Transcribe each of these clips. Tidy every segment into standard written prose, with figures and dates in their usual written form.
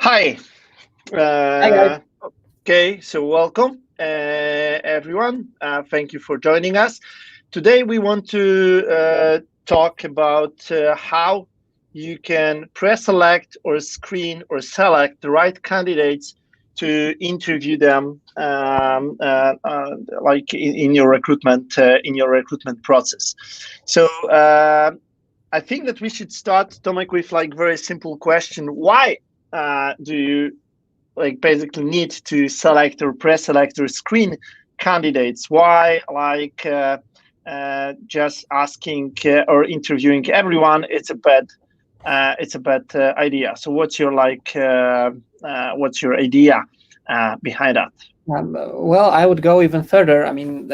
Hi. Hi guys. Okay, so welcome everyone. Thank you for joining us. Today we want to talk about how you can pre-select or screen or select the right candidates to interview them, like in your recruitment process. So I think that we should start, Tomasz, with like very simple question: why do you basically need to select or pre-select or screen candidates? Why just asking or interviewing everyone? It's a bad idea. So what's your idea behind that? Well, I would go even further. I mean,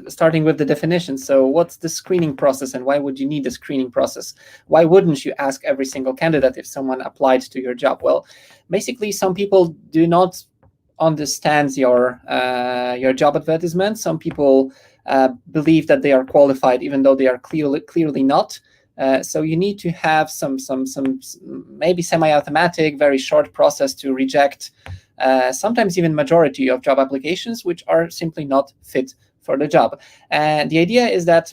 starting with the definition. So what's the screening process and why would you need a screening process? Why wouldn't you ask every single candidate if someone applied to your job? Well, basically, some people do not understand your job advertisement. Some people believe that they are qualified even though they are clearly not. So you need to have some maybe semi-automatic, very short process to reject sometimes even majority of job applications which are simply not fit for the job. And the idea is that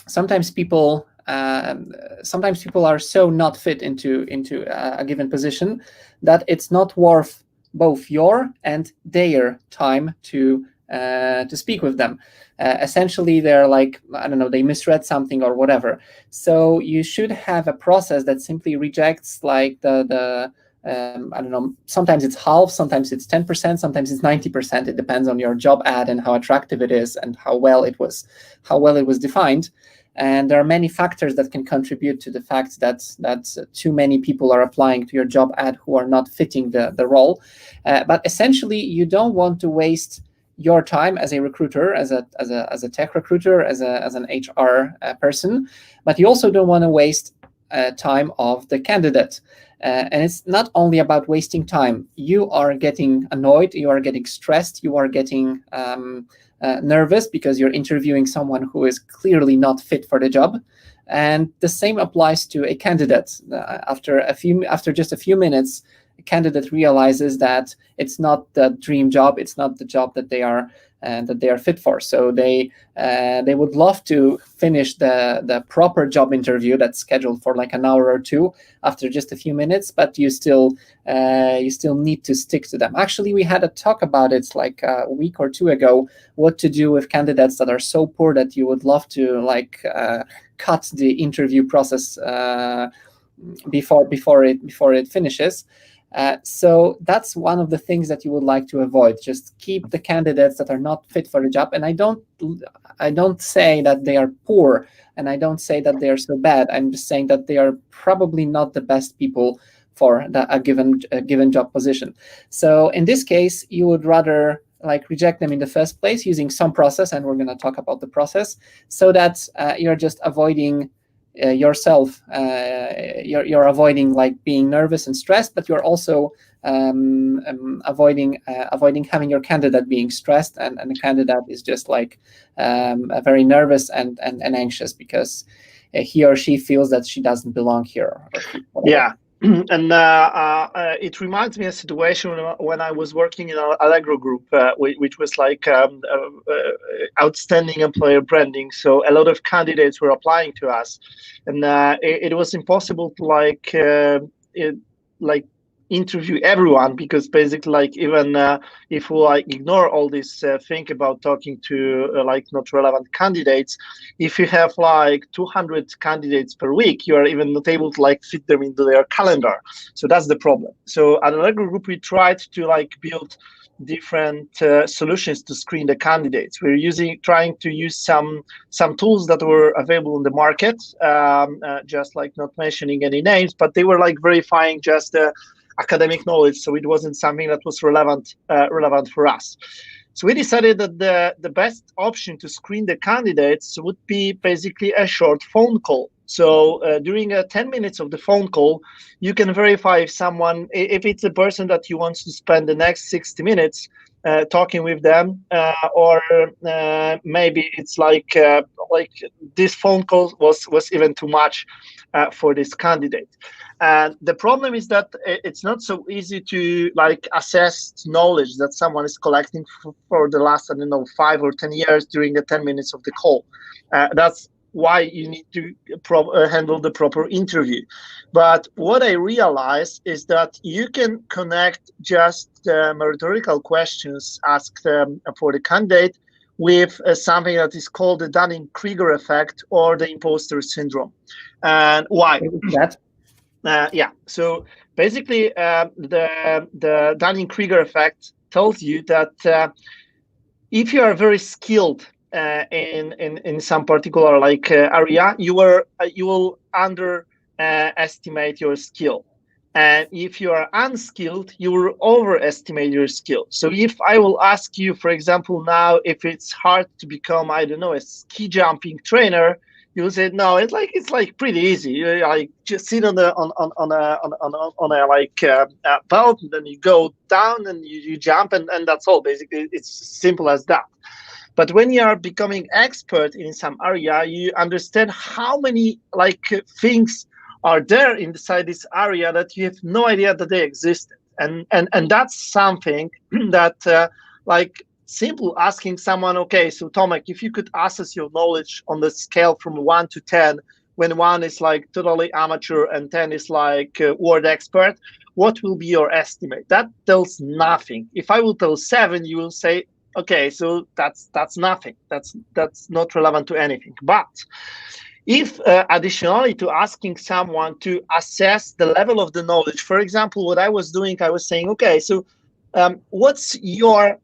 sometimes people are so not fit into a given position that it's not worth both your and their time to speak with them. Essentially, they're like, I don't know, they misread something or whatever. So you should have a process that simply rejects like I don't know, sometimes it's half, sometimes it's 10%, sometimes it's 90%. It depends on your job ad and how attractive it is and how well it was defined. And there are many factors that can contribute to the fact that too many people are applying to your job ad who are not fitting the role. But essentially, you don't want to waste your time as a recruiter, as a tech recruiter, as an HR person, but you also don't want to waste time of the candidate. And it's not only about wasting time. You are getting annoyed, you are getting stressed, you are getting nervous because you're interviewing someone who is clearly not fit for the job. And the same applies to a candidate. After just a few minutes, a candidate realizes that it's not the dream job, it's not the job that they are fit for. So they would love to finish the proper job interview that's scheduled for like an hour or two after just a few minutes, but you still need to stick to them. Actually, we had a talk about it like a week or two ago, what to do with candidates that are so poor that you would love to cut the interview process before it finishes. So that's one of the things that you would like to avoid. Just keep the candidates that are not fit for the job. And I don't say that they are poor, and I don't say that they are so bad. I'm just saying that they are probably not the best people for a given job position. So in this case, you would rather reject them in the first place using some process, and we're going to talk about the process, so that you're just avoiding yourself. You're avoiding being nervous and stressed, but you're also avoiding having your candidate being stressed, and the candidate is just very nervous and anxious because he or she feels that she doesn't belong here. Yeah. And it reminds me of a situation when I was working in an Allegro group, which was outstanding employer branding. So a lot of candidates were applying to us, and it was impossible to interview everyone, because basically even if we ignore all this thing about talking to not relevant candidates, if you have 200 candidates per week, you are even not able to fit them into their calendar. So that's the problem. So at Allegro Group, we tried to build different solutions to screen the candidates. We're trying to use some tools that were available in the market, just not mentioning any names, but they were verifying just academic knowledge, so it wasn't something that was relevant for us. So we decided that the best option to screen the candidates would be basically a short phone call. So during 10 minutes of the phone call, you can verify if it's a person that you want to spend the next 60 minutes talking with them, or maybe it's like this phone call was even too much for this candidate. And the problem is that it's not so easy to like assess knowledge that someone is collecting for the last, I don't know, 5 or 10 years during the 10 minutes of the call. That's why you need to handle the proper interview. But what I realized is that you can connect just rhetorical questions asked for the candidate with something that is called the Dunning-Krieger Effect or the imposter syndrome. And why? Yeah, so basically the Dunning-Krieger Effect tells you that if you are very skilled in some particular like area, you will underestimate your skill, and if you are unskilled, you will overestimate your skill. So if I will ask you, for example, now if it's hard to become, I don't know, a ski jumping trainer, you will say no. It's like pretty easy. You like just sit on a belt, and then you go down and you jump, and that's all. Basically, it's simple as that. But when you are becoming expert in some area, you understand how many things are there inside this area that you have no idea that they existed. And that's something that simple asking someone, okay, so Tomasz, if you could assess your knowledge on the scale from 1 to 10, when 1 is like totally amateur and 10 is like world expert, what will be your estimate? That tells nothing. If I will tell 7, you will say, okay, so that's nothing. That's not relevant to anything. But if additionally to asking someone to assess the level of the knowledge, for example, what I was doing, I was saying, okay, so what's your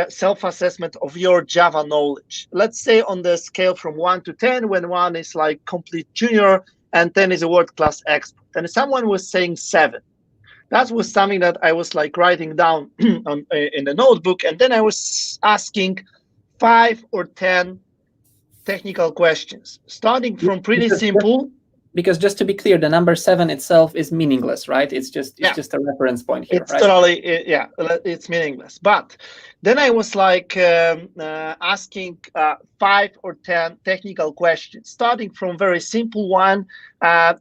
self-assessment of your Java knowledge? Let's say on the scale from 1 to 10, when 1 is like complete junior and 10 is a world-class expert. And someone was saying 7. That was something that I was like writing down in the notebook, and then I was asking 5 or 10 technical questions, starting from pretty simple. Because just to be clear, the number 7 itself is meaningless, right? It's just a reference point here. It's right? Totally, it's meaningless. But then I was like asking 5 or 10 technical questions, starting from very simple one,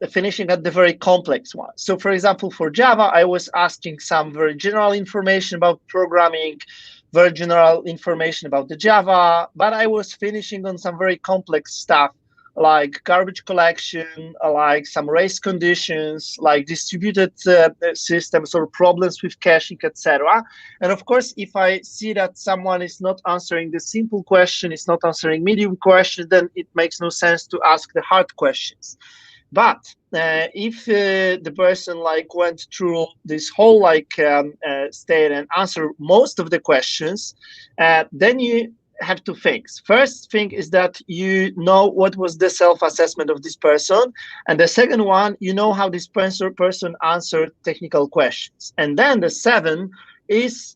finishing at the very complex one. So for example, for Java, I was asking some very general information about programming, very general information about the Java, but I was finishing on some very complex stuff, like garbage collection, like some race conditions, like distributed systems or problems with caching, etc. And of course, if I see that someone is not answering the simple question, is not answering medium questions, then it makes no sense to ask the hard questions. But if the person went through this whole state and answered most of the questions, then you have 2 things. First thing is that you know what was the self-assessment of this person, and the second one, you know how this person answered technical questions. And then the 7 is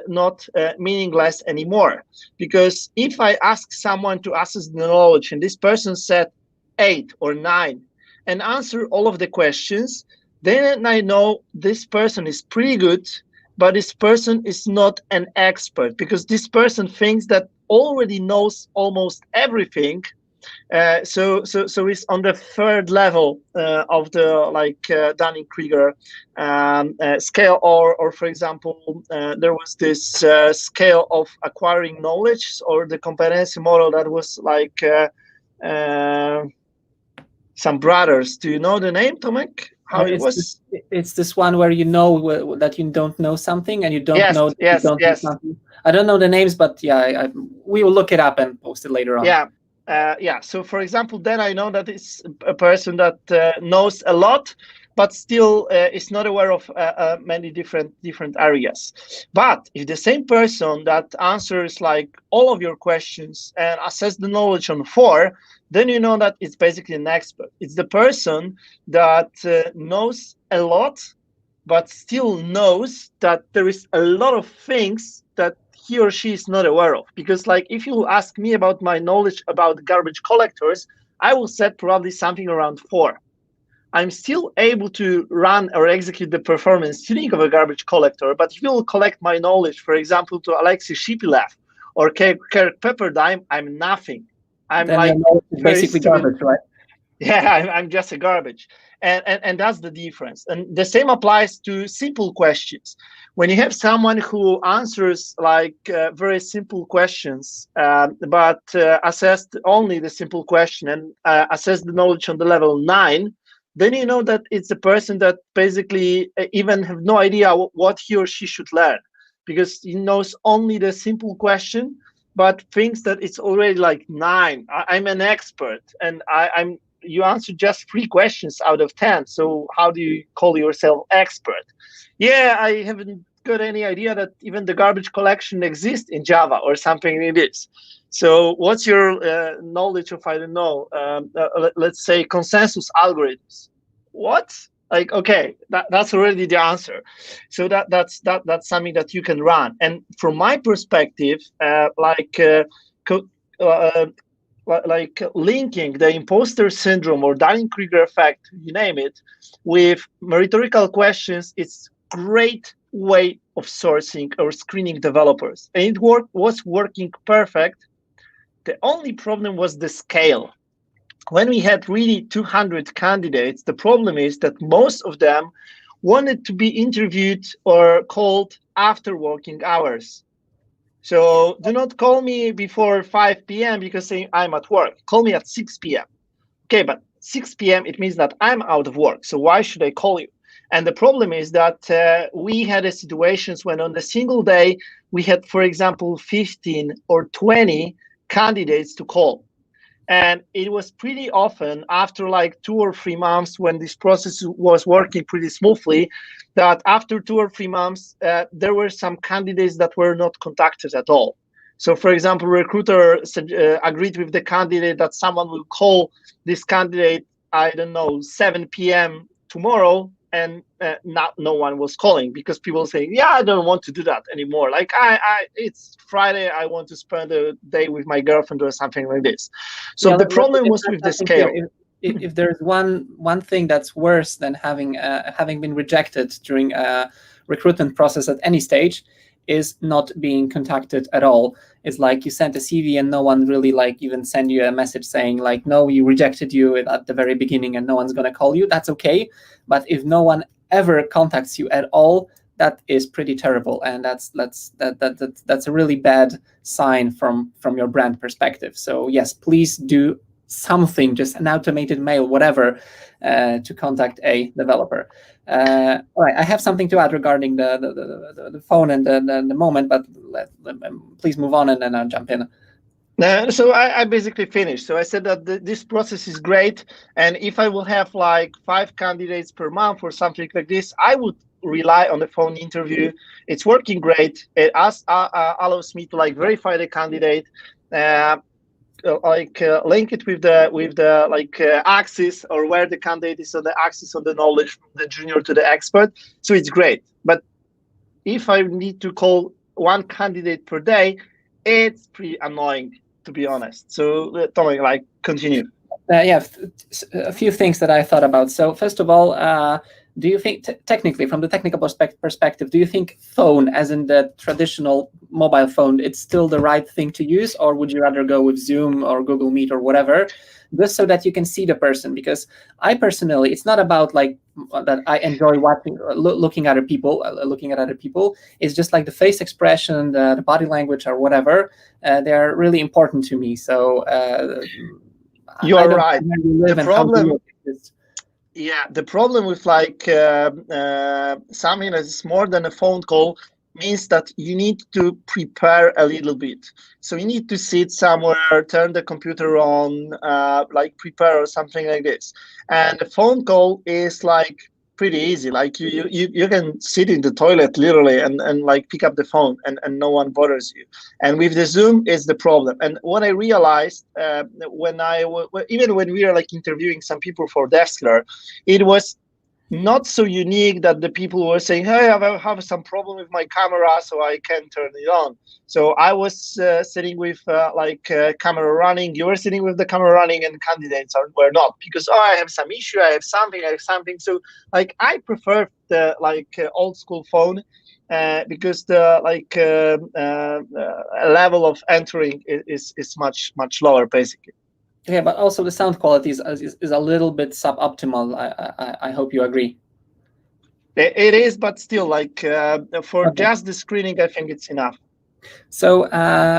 not meaningless anymore, because if I ask someone to assess the knowledge and this person said 8 or 9 and answer all of the questions, then I know this person is pretty good, but this person is not an expert, because this person thinks that already knows almost everything. So it's on the 3rd level of the Dunning-Krieger scale, or for example, there was this scale of acquiring knowledge, or the competency model that was some brothers. Do you know the name, Tomek? How it was? It's this one where you know that you don't know something, and you don't know that you don't know something. I don't know the names, but yeah, we will look it up and post it later on. Yeah. So for example, then I know that it's a person that knows a lot, but still is not aware of many different areas. But if the same person that answers all of your questions and assess the knowledge on 4, then you know that it's basically an expert. It's the person that knows a lot, but still knows that there is a lot of things that he or she is not aware of. Because if you ask me about my knowledge about garbage collectors, I will set probably something around 4. I'm still able to run or execute the performance tuning of a garbage collector. But if you will collect my knowledge, for example, to Alexei Shipilev or Kirk Pepperdine, I'm nothing. I'm then like very basically stupid. garbage, right? Yeah, I'm just a garbage. And that's the difference. And the same applies to simple questions. When you have someone who answers like very simple questions, but assessed only the simple question and assess the knowledge on the level 9, then you know that it's a person that basically even have no idea what he or she should learn, because he knows only the simple question, but thinks that it's already like 9. I'm an expert, and I'm you answer just 3 questions out of 10. So how do you call yourself expert? Yeah, I haven't got any idea that even the garbage collection exists in Java or something like this. So what's your knowledge of, I don't know, let's say consensus algorithms? What? Like, okay, that's already the answer. So that's something that you can run. And from my perspective, like linking the imposter syndrome or Dunning-Krieger effect, you name it, with rhetorical questions, it's great way of sourcing or screening developers. And it was working perfect. The only problem was the scale. When we had really 200 candidates, the problem is that most of them wanted to be interviewed or called after working hours. So do not call me before 5 p.m. because saying I'm at work. Call me at 6 p.m. Okay, but 6 p.m. it means that I'm out of work. So why should I call you? And the problem is that we had situations when on a single day, we had, for example, 15 or 20 candidates to call. And it was pretty often after like 2 or 3 months when this process was working pretty smoothly, that after 2 or 3 months, there were some candidates that were not contacted at all. So for example, recruiter agreed with the candidate that someone will call this candidate, I don't know, 7 p.m. tomorrow, and no one was calling because people say, yeah, I don't want to do that anymore. Like it's Friday, I want to spend a day with my girlfriend or something like this. So the problem was with the scale. If there's one thing that's worse than having been rejected during a recruitment process at any stage, is not being contacted at all. It's like you sent a CV and no one really like even send you a message saying like, no, we rejected you at the very beginning and no one's going to call you. That's okay. But if no one ever contacts you at all, that is pretty terrible. And that's a really bad sign from your brand perspective. So yes, please do something, just an automated mail, whatever, to contact a developer. All right, I have something to add regarding the phone and the moment, but please move on and then I'll jump in. So I basically finished. So I said that this process is great, and if I will have like 5 candidates per month or something like this, I would rely on the phone interview. It's working great. It allows me to like verify the candidate, link it with the axis, or where the candidate is on the axis of the knowledge from the junior to the expert. So it's great. But if I need to call 1 candidate per day, it's pretty annoying, to be honest. So Tomasz, like, continue. Yeah, a few things that I thought about. So first of all, do you think, technically, from the technical perspective, do you think phone, as in the traditional mobile phone, it's still the right thing to use, or would you rather go with Zoom or Google Meet or whatever, just so that you can see the person? Because I personally, it's not about like that I enjoy watching, looking at other people. It's just like the face expression, the body language, or whatever. They're really important to me. So you are right. The problem. Yeah, the problem with like something that is more than a phone call means that you need to prepare a little bit. So you need to sit somewhere, turn the computer on, like prepare or something like this. And a phone call is like pretty easy. Like you can sit in the toilet literally and like pick up the phone and no one bothers you. And with the Zoom is the problem. And what I realized even when we were like interviewing some people for DevSkiller, it was not so unique that the people were saying, hey, I have some problem with my camera, so I can't turn it on. So I was sitting with camera running, you were sitting with the camera running, and candidates were not, because I have some issue, I have something. So like I prefer the old school phone, because the level of entering is much lower, basically. Okay, but also the sound quality is a little bit suboptimal. I hope you agree. It is, but still, for just the screening, I think it's enough. So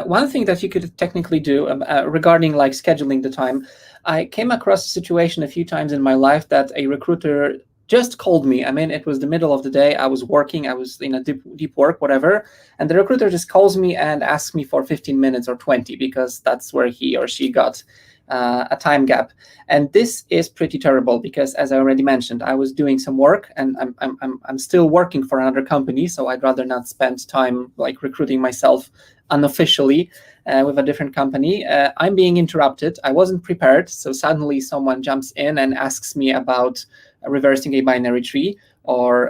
one thing that you could technically do regarding scheduling the time, I came across a situation a few times in my life that a recruiter just called me. I mean, it was the middle of the day. I was working. I was in a deep work, whatever. And the recruiter just calls me and asks me for 15 minutes or 20 because that's where he or she got a time gap. And this is pretty terrible because, as I already mentioned, I was doing some work and I'm still working for another company. So I'd rather not spend time recruiting myself unofficially with a different company. I'm being interrupted. I wasn't prepared. So suddenly someone jumps in and asks me about reversing a binary tree, or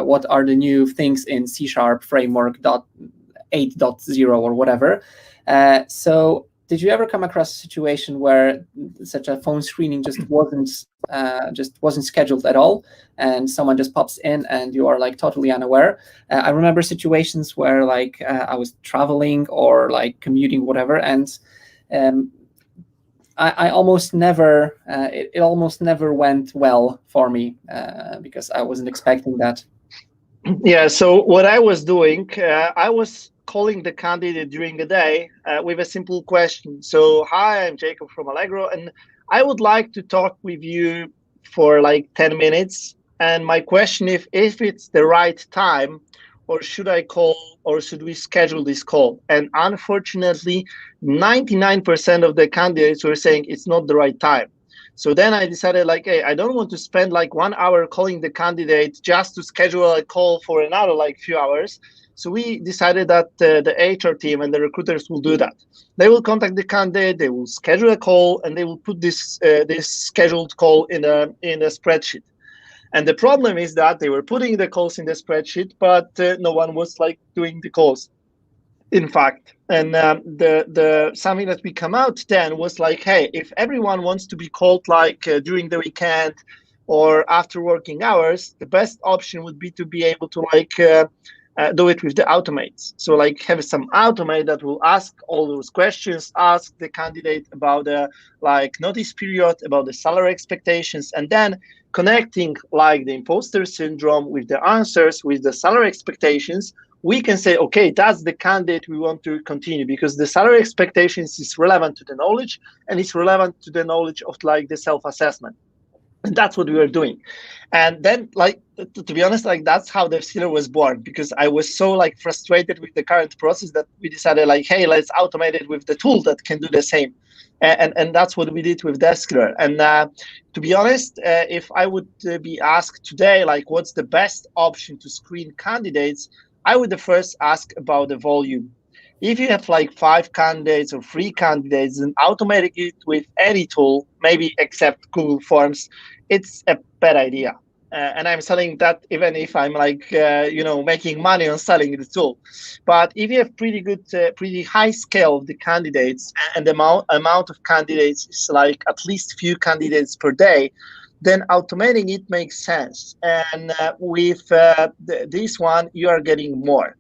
what are the new things in C# framework 8.0 or whatever. So did you ever come across a situation where such a phone screening just wasn't scheduled at all, and someone just pops in and you are totally unaware? I remember situations where I was traveling or commuting, whatever, and I almost never it almost never went well for me because I wasn't expecting that. Yeah. So what I was doing, I was calling the candidate during the day with a simple question. So, hi, I'm Jakub from Allegro, and I would like to talk with you for 10 minutes. And my question is if it's the right time, or should I call, or should we schedule this call? And unfortunately, 99% of the candidates were saying it's not the right time. So then I decided hey, I don't want to spend 1 hour calling the candidate just to schedule a call for another few hours. So we decided that the HR team and the recruiters will do that. They will contact the candidate, they will schedule a call, and they will put this scheduled call in a spreadsheet. And the problem is that they were putting the calls in the spreadsheet, but no one was doing the calls. In fact, and the something that we come out then was hey, if everyone wants to be called during the weekend or after working hours, the best option would be to be able to do it with the automates. So have some automate that will ask all those questions, ask the candidate about the notice period, about the salary expectations, and then connecting the imposter syndrome with the answers, with the salary expectations, we can say, okay, that's the candidate we want to continue, because the salary expectations is relevant to the knowledge, and it's relevant to the knowledge of the self-assessment. And that's what we were doing. And then to be honest, that's how DevSkiller was born, because I was so frustrated with the current process that we decided hey, let's automate it with the tool that can do the same. And that's what we did with DevSkiller. And to be honest, if I would be asked today, what's the best option to screen candidates, I would first ask about the volume. If you have 5 candidates or 3 candidates, and automating it with any tool, maybe except Google Forms, it's a bad idea. And I'm selling that even if I'm making money on selling the tool. But if you have pretty high scale of the candidates, and the amount of candidates is at least few candidates per day, then automating it makes sense. And with this one, you are getting more.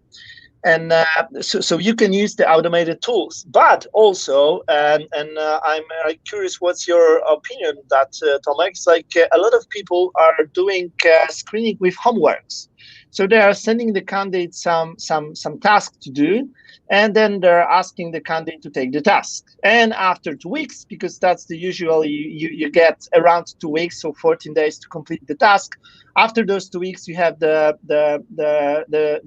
And so you can use the automated tools, but also, and I'm curious, what's your opinion that Tomasz, a lot of people are doing screening with homeworks. So they are sending the candidate some task to do, and then they're asking the candidate to take the task. And after 2 weeks, because that's the usual, you get around 2 weeks, so 14 days to complete the task. After those 2 weeks, you have the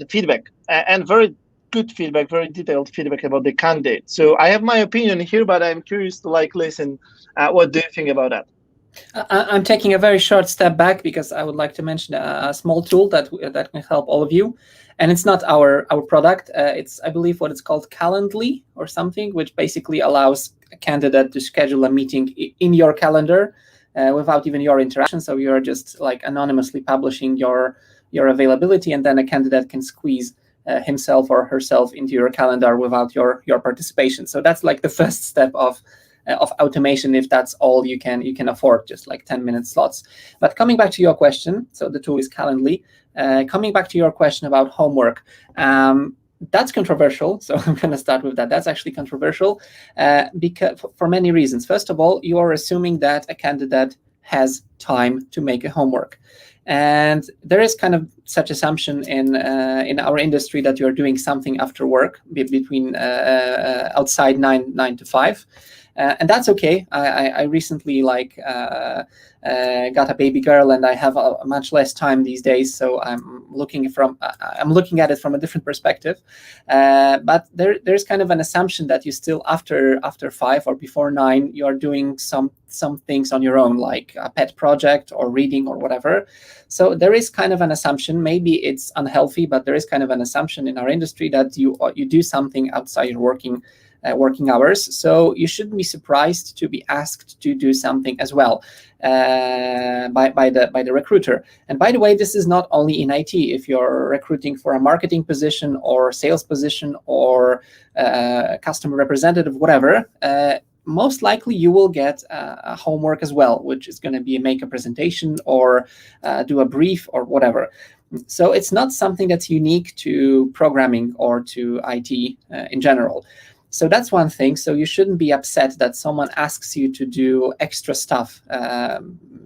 feedback, and very good feedback, very detailed feedback about the candidate. So I have my opinion here, but I'm curious to listen. What do you think about that? I'm taking a very short step back because I would like to mention a small tool that can help all of you, and it's not our product. It's, I believe, what it's called, Calendly or something, which basically allows a candidate to schedule a meeting in your calendar without even your interaction. So you're just like anonymously publishing your availability, and then a candidate can squeeze himself or herself into your calendar without your participation. So that's like the first step of automation, if that's all you can afford, just like 10-minute slots. But coming back to your question, so the tool is Calendly. Coming back to your question about homework, that's controversial. So I'm going to start with that. That's actually controversial because for many reasons. First of all, you are assuming that a candidate has time to make a homework. And there is kind of such assumption in our industry that you are doing something after work between outside 9 to 5. And that's okay. I recently got a baby girl, and I have a much less time these days. So I'm looking at it from a different perspective. But there's kind of an assumption that you still after 5 or before 9, you are doing some things on your own, like a pet project or reading or whatever. So there is kind of an assumption. Maybe it's unhealthy, but there is kind of an assumption in our industry that you do something outside your working hours. So you shouldn't be surprised to be asked to do something as well by the recruiter. And by the way, this is not only in IT. If you're recruiting for a marketing position or sales position or customer representative, whatever, most likely you will get a homework as well, which is going to be make a presentation or do a brief or whatever. So it's not something that's unique to programming or to IT in general. So that's one thing. So you shouldn't be upset that someone asks you to do extra stuff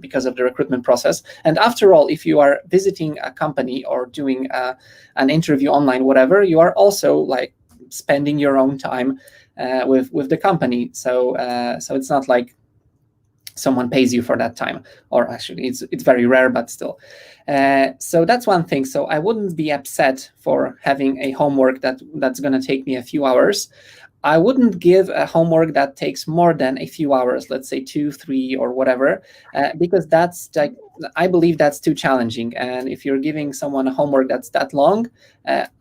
because of the recruitment process. And after all, if you are visiting a company or doing an interview online, whatever, you are also like spending your own time with the company. So it's not like someone pays you for that time, or actually it's very rare, but still. So that's one thing. So I wouldn't be upset for having a homework that's going to take me a few hours. I wouldn't give a homework that takes more than a few hours, let's say 2, 3 or whatever, because that's like, I believe that's too challenging. And if you're giving someone a homework that's that long,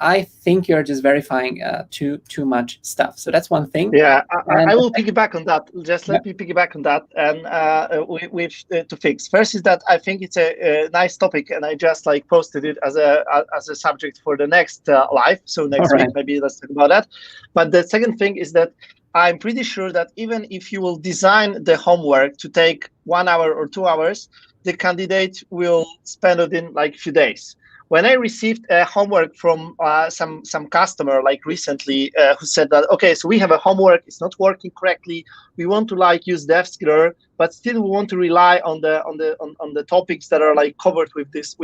I think you're just verifying too much stuff. So that's one thing. Yeah, I will piggyback on that. Just let me piggyback on that, and with to fix. First is that I think it's a nice topic, and I just like posted it as a subject for the next live. So next week maybe let's talk about that. But the second thing is that I'm pretty sure that even if you will design the homework to take 1 hour or 2 hours, the candidate will spend it in like a few days. When I received a homework from some customer like recently who said that, okay, so we have a homework, it's not working correctly. We want to like use DevSkiller, but still we want to rely on the topics that are like covered with this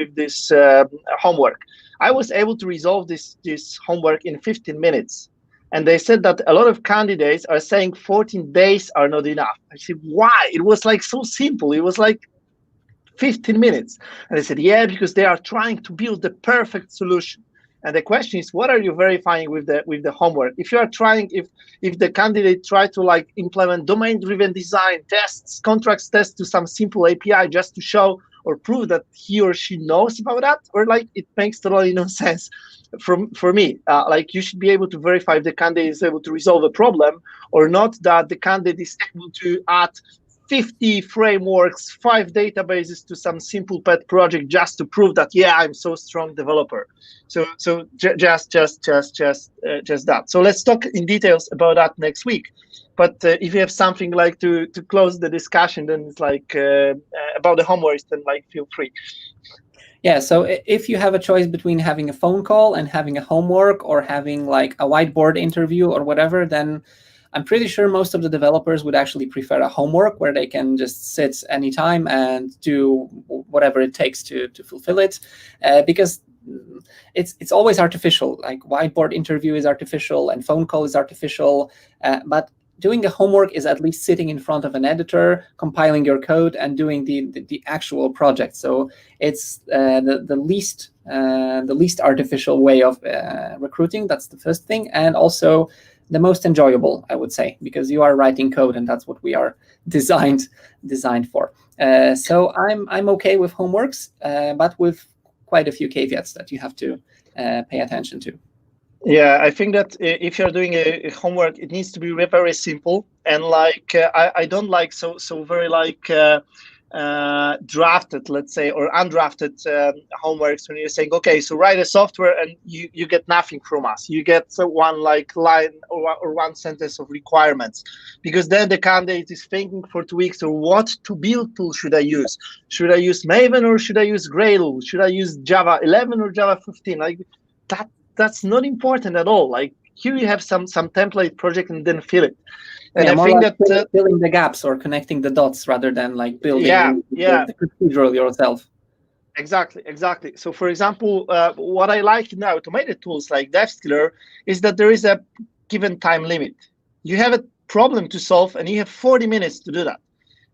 homework. I was able to resolve this homework in 15 minutes. And they said that a lot of candidates are saying 14 days are not enough. I said, why? It was like so simple. It was like 15 minutes. And they said, yeah, because they are trying to build the perfect solution. And the question is, what are you verifying with the homework? If you are trying, if the candidate try to like implement domain-driven design tests, contracts tests to some simple API just to show or prove that he or she knows about that, or like it makes totally no sense for me. Like you should be able to verify if the candidate is able to resolve a problem or not, that the candidate is able to add 50 frameworks, 5 databases to some simple pet project just to prove that, yeah, I'm so strong developer. So just that. So let's talk in details about that next week. But if you have something like to close the discussion, then it's like about the homework, then like feel free. Yeah, so if you have a choice between having a phone call and having a homework or having like a whiteboard interview or whatever, then I'm pretty sure most of the developers would actually prefer a homework where they can just sit anytime and do whatever it takes to fulfill it, because it's always artificial. Like whiteboard interview is artificial and phone call is artificial, but doing the homework is at least sitting in front of an editor, compiling your code, and doing the actual project. So it's the least artificial way of recruiting. That's the first thing, and also the most enjoyable, I would say, because you are writing code, and that's what we are designed for. So I'm okay with homeworks, but with quite a few caveats that you have to pay attention to. Yeah, I think that if you're doing a homework, it needs to be very simple, and like I don't like so very like drafted, let's say, or undrafted homeworks, when you're saying, okay, so write a software, and you get nothing from us. You get one like line or one sentence of requirements, because then the candidate is thinking for 2 weeks, or what to build tool should I use? Should I use Maven or should I use Gradle? Should I use Java 11 or Java 15? Like that's not important at all. Like here you have some template project and then fill it. And I think like that filling the gaps or connecting the dots rather than like building the procedural yourself. Exactly. So for example, what I like in automated tools like DevSkiller is that there is a given time limit. You have a problem to solve and you have 40 minutes to do that.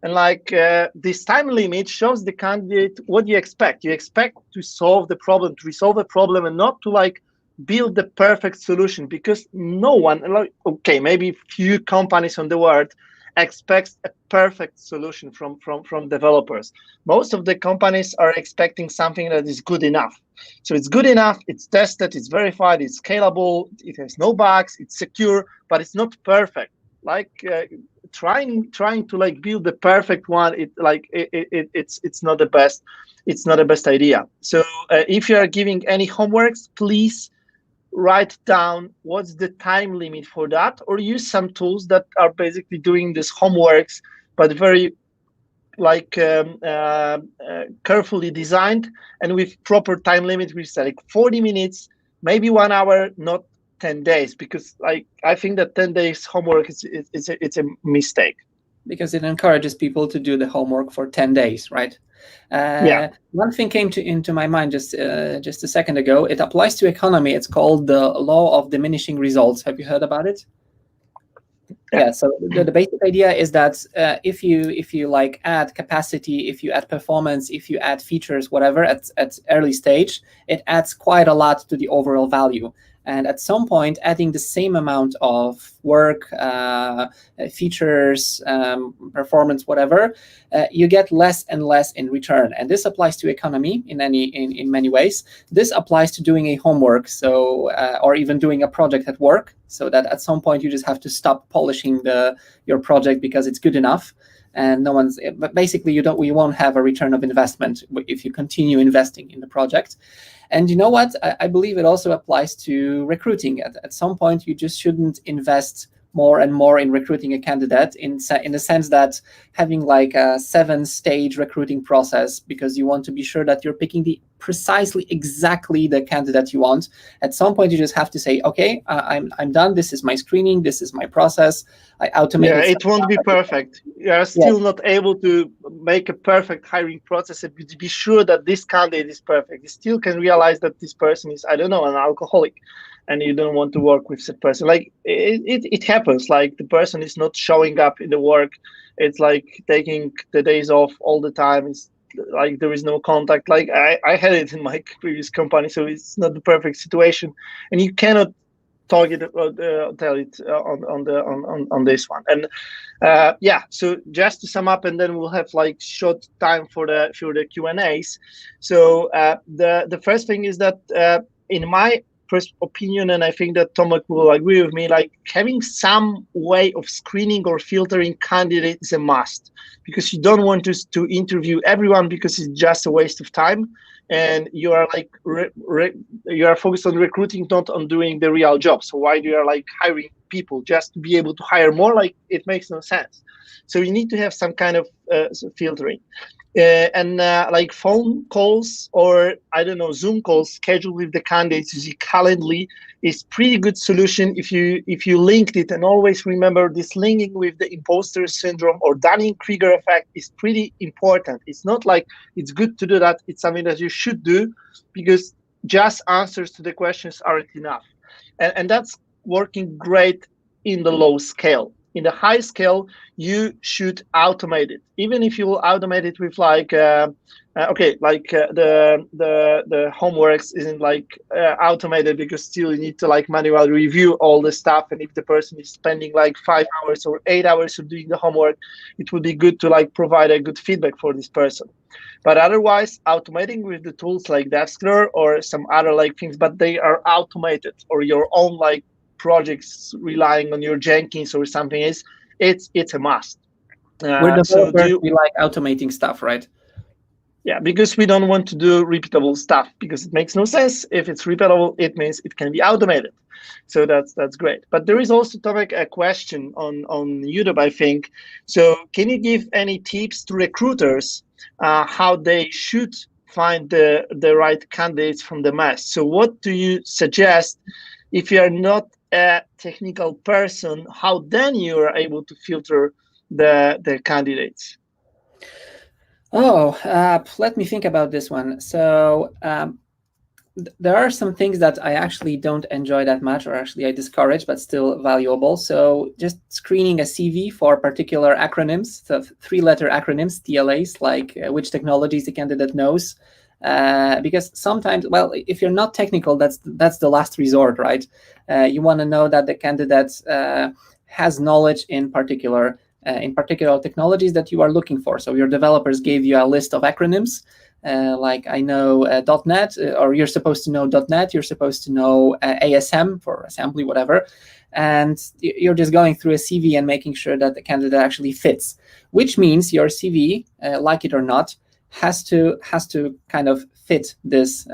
And like this time limit shows the candidate what you expect. You expect to solve the problem, to resolve a problem, and not to like build the perfect solution, because no one, okay, maybe few companies on the world expects a perfect solution from developers. Most of the companies are expecting something that is good enough. So it's good enough, it's tested, it's verified, it's scalable, it has no bugs, it's secure, but it's not perfect. Like trying to like build the perfect one, it's not the best. It's not the best idea. So if you are giving any homeworks, please write down what's the time limit for that, or use some tools that are basically doing this homeworks, but very like carefully designed and with proper time limit, which is like 40 minutes, maybe 1 hour, not 10 days, because I think that 10 days homework it's a mistake. Because it encourages people to do the homework for 10 days, right? One thing came into my mind just a second ago. It applies to economy. It's called the Law of Diminishing Results. Have you heard about it? Yeah. So the basic idea is that if you like add capacity, if you add performance, if you add features, whatever at early stage, it adds quite a lot to the overall value. And at some point, adding the same amount of work, features, performance, whatever, you get less and less in return. And this applies to economy in many ways. This applies to doing a homework, so or even doing a project at work, so that at some point you just have to stop polishing your project because it's good enough. And but basically we won't have a return of investment if you continue investing in the project. And you know what? I believe it also applies to recruiting. At some point, you just shouldn't invest more and more in recruiting a candidate in the sense that having like a 7-stage recruiting process because you want to be sure that you're picking exactly the candidate you want. At some point, you just have to say, okay, I'm done. This is my screening. This is my process. I automate. Yeah, it won't be perfect. You are still not able to make a perfect hiring process and be sure that this candidate is perfect. You still can realize that this person is, I don't know, an alcoholic, and you don't want to work with that person. Like it happens. Like the person is not showing up in the work. It's like taking the days off all the time. It's like there is no contact. Like I had it in my previous company, so it's not the perfect situation, and you cannot tell it on this one. And so just to sum up, and then we'll have like short time for the Q&As. So the first thing is that in my first opinion, and I think that Tomasz will agree with me, like having some way of screening or filtering candidates is a must, because you don't want to interview everyone because it's just a waste of time, and you are like you are focused on recruiting, not on doing the real job. So why do you are like hiring people just to be able to hire more? Like it makes no sense. So you need to have some kind of filtering. And like phone calls or I don't know, Zoom calls scheduled with the candidates using Calendly is pretty good solution if you linked it. And always remember, this linking with the imposter syndrome or Dunning-Krieger effect is pretty important. It's not like it's good to do that. It's something that you should do, because just answers to the questions aren't enough. And that's working great in the low scale. In the high scale, you should automate it. Even if you will automate it with like, the homeworks isn't like automated, because still you need to like manually review all the stuff. And if the person is spending like 5 hours or 8 hours of doing the homework, it would be good to like provide a good feedback for this person. But otherwise, automating with the tools like DevSkiller or some other like things, but they are automated, or your own like projects relying on your Jenkins or something, it's a must. We're So developers, we like automating stuff, right? Yeah, because we don't want to do repeatable stuff, because it makes no sense. If it's repeatable, it means it can be automated. So that's great. But there is also, Tomek, a question on YouTube, I think. So can you give any tips to recruiters how they should find the right candidates from the mass? So what do you suggest if you are not a technical person? How then you are able to filter the candidates? Oh, let me think about this one. So there are some things that I actually don't enjoy that much, or actually I discourage, but still valuable. So just screening a CV for particular acronyms, so 3-letter acronyms, TLAs, like which technologies the candidate knows. Because sometimes, well, if you're not technical, that's the last resort, right? You want to know that the candidate has knowledge in particular technologies that you are looking for. So your developers gave you a list of acronyms, like I know .NET, or you're supposed to know .NET, you're supposed to know ASM for assembly, whatever. And you're just going through a CV and making sure that the candidate actually fits, which means your CV, like it or not, has to kind of fit this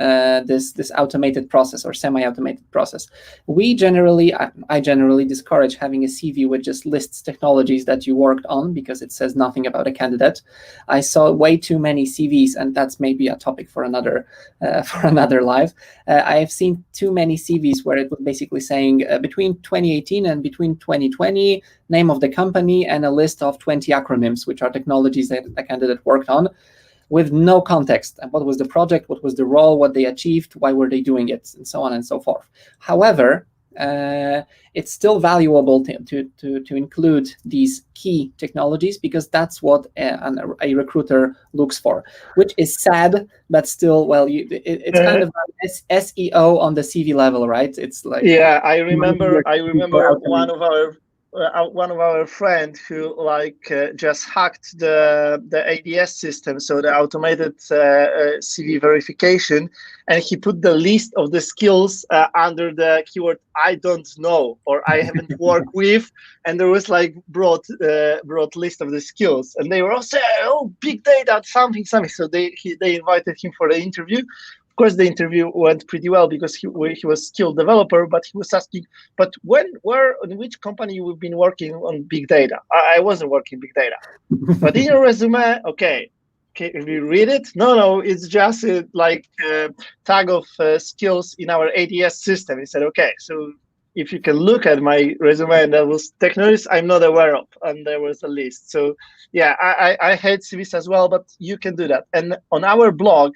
automated process or semi-automated process. I generally discourage having a CV which just lists technologies that you worked on, because it says nothing about a candidate. I saw way too many CVs, and that's maybe a topic for another live. I have seen too many CVs where it was basically saying between 2018 and between 2020, name of the company, and a list of 20 acronyms, which are technologies that the candidate worked on, with no context. And what was the project, what was the role, what they achieved, why were they doing it, and so on and so forth. However, it's still valuable to include these key technologies, because that's what a recruiter looks for, which is sad, but still, well, it's kind of SEO on the CV level, right? It's like, yeah, I remember one of our friends who just hacked the ADS system, so the automated CV verification, and he put the list of the skills under the keyword "I don't know" or "I haven't worked with," and there was broad list of the skills, and they were all saying, "Oh, big data, something." So they invited him for the interview. Of course, the interview went pretty well, because he was skilled developer, but he was asking, but in which company you've been working on big data? I wasn't working big data. But in your resume, okay, if you read it, no, it's just a tag of skills in our ATS system. He said, okay, so if you can look at my resume, and that was technologies I'm not aware of, and there was a list. So yeah, I hate CVs as well, but you can do that. And on our blog,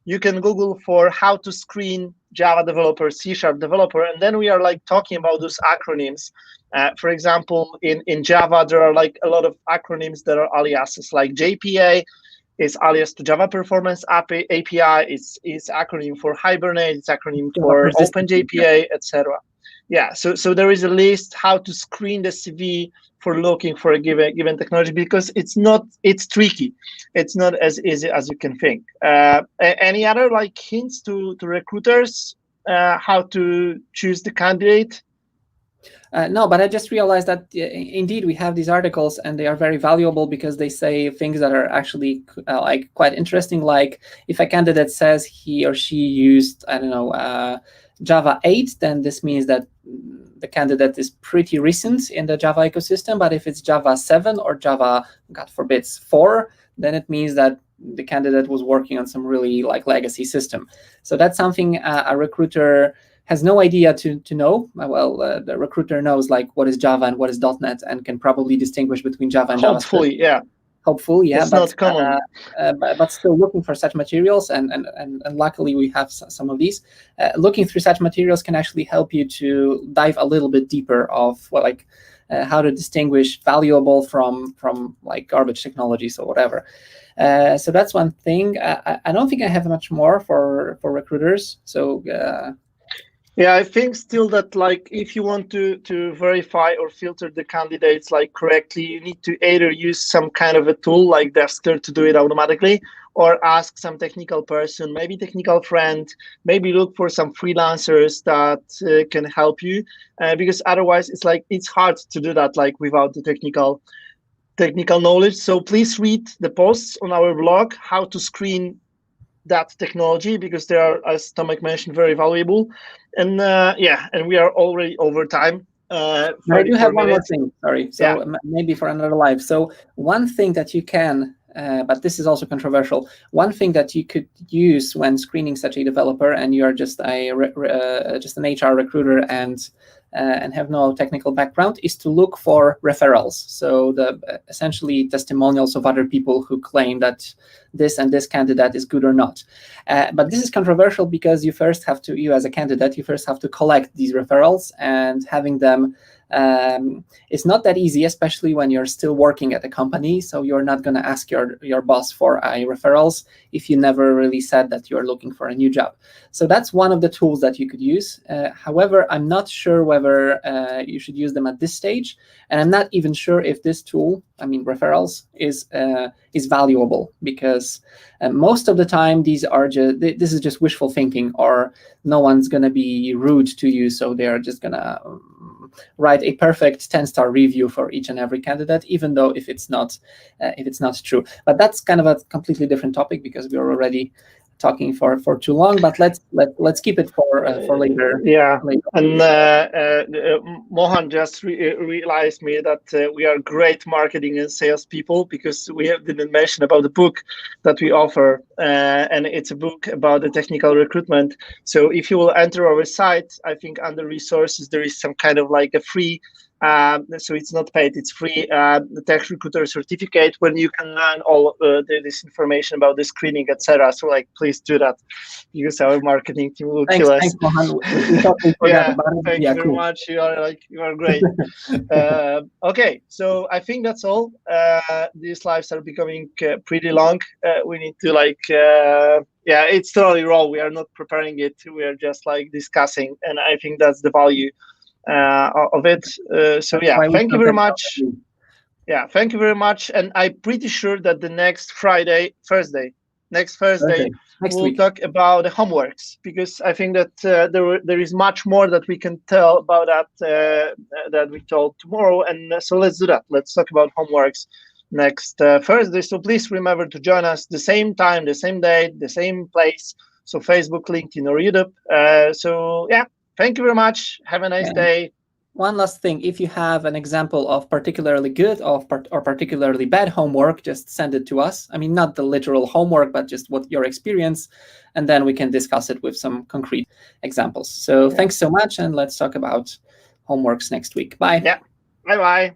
you can Google for how to screen Java developer, C# developer, and then we are talking about those acronyms. For example, in Java, there are a lot of acronyms that are aliases, like JPA is alias to Java Performance API, is acronym for Hibernate, it's acronym for OpenJPA, etc. Yeah, so there is a list how to screen the CV for looking for a given technology, because it's tricky. It's not as easy as you can think. Any other hints to recruiters how to choose the candidate? No, but I just realized that indeed we have these articles, and they are very valuable, because they say things that are actually quite interesting. Like if a candidate says he or she used, I don't know, Java 8, then this means that the candidate is pretty recent in the Java ecosystem. But if it's Java 7 or Java, God forbid, 4, then it means that the candidate was working on some really legacy system. So that's something a recruiter has no idea to know. Well, the recruiter knows what is Java and what is .NET, and can probably distinguish between Java and Hopefully, JavaScript. Hopefully, yeah. It's not common. But still looking for such materials, and luckily we have some of these. Looking through such materials can actually help you to dive a little bit deeper of how to distinguish valuable from garbage technologies or whatever. So that's one thing. I don't think I have much more for recruiters. So. Yeah, I think still that if you want to verify or filter the candidates correctly, you need to either use some kind of a tool like DevSkiller to do it automatically, or ask some technical person, maybe technical friend, maybe look for some freelancers that can help you, because otherwise it's hard to do that without the technical knowledge. So please read the posts on our blog, how to screen that technology, because they are, as Tomek mentioned, very valuable. And and we are already over time. I do have one more thing, sorry. So maybe for another live. So one thing that you can, but this is also controversial, one thing that you could use when screening such a developer, and you are just just an HR recruiter and have no technical background, is to look for referrals. So essentially testimonials of other people who claim that this and this candidate is good or not. But this is controversial because you as a candidate, you first have to collect these referrals, and having them it's not that easy, especially when you're still working at a company. So you're not going to ask your boss for referrals if you never really said that you're looking for a new job. So that's one of the tools that you could use. However, I'm not sure whether you should use them at this stage, and I'm not even sure if this tool, referrals, is valuable, because most of the time this is just wishful thinking, or no one's going to be rude to you, so they're just going to write a perfect 10-star review for each and every candidate, even though if it's not true. But that's kind of a completely different topic, because we're already talking for too long. But let's keep it for later. Later. And Mohan just realized me that we are great marketing and sales people, because we didn't mention about the book that we offer, and it's a book about the technical recruitment. So if you will enter our site, I think under resources there is some kind of like a free. So it's not paid, it's free, the Tech Recruiter certificate, when you can learn all this information about the screening, etc. So please do that, because our marketing team will kill us. Thanks, Mohan. Thank you very much. You are great. Okay, so I think that's all. These lives are becoming pretty long. We need to it's totally raw. We are not preparing it. We are just discussing, and I think that's the value of it. Thank you very much. Thank you very much. And I'm pretty sure that the next Thursday, we'll talk about the homeworks, because I think that there is much more that we can tell about that that we told tomorrow. And so let's do that. Let's talk about homeworks next Thursday. So please remember to join us the same time, the same day, the same place. So Facebook, LinkedIn, or YouTube. Thank you very much. Have a nice day. One last thing, if you have an example of particularly good or particularly bad homework, just send it to us. Not the literal homework, but just what your experience, and then we can discuss it with some concrete examples. So thanks so much, and let's talk about homeworks next week. Bye. Bye-bye.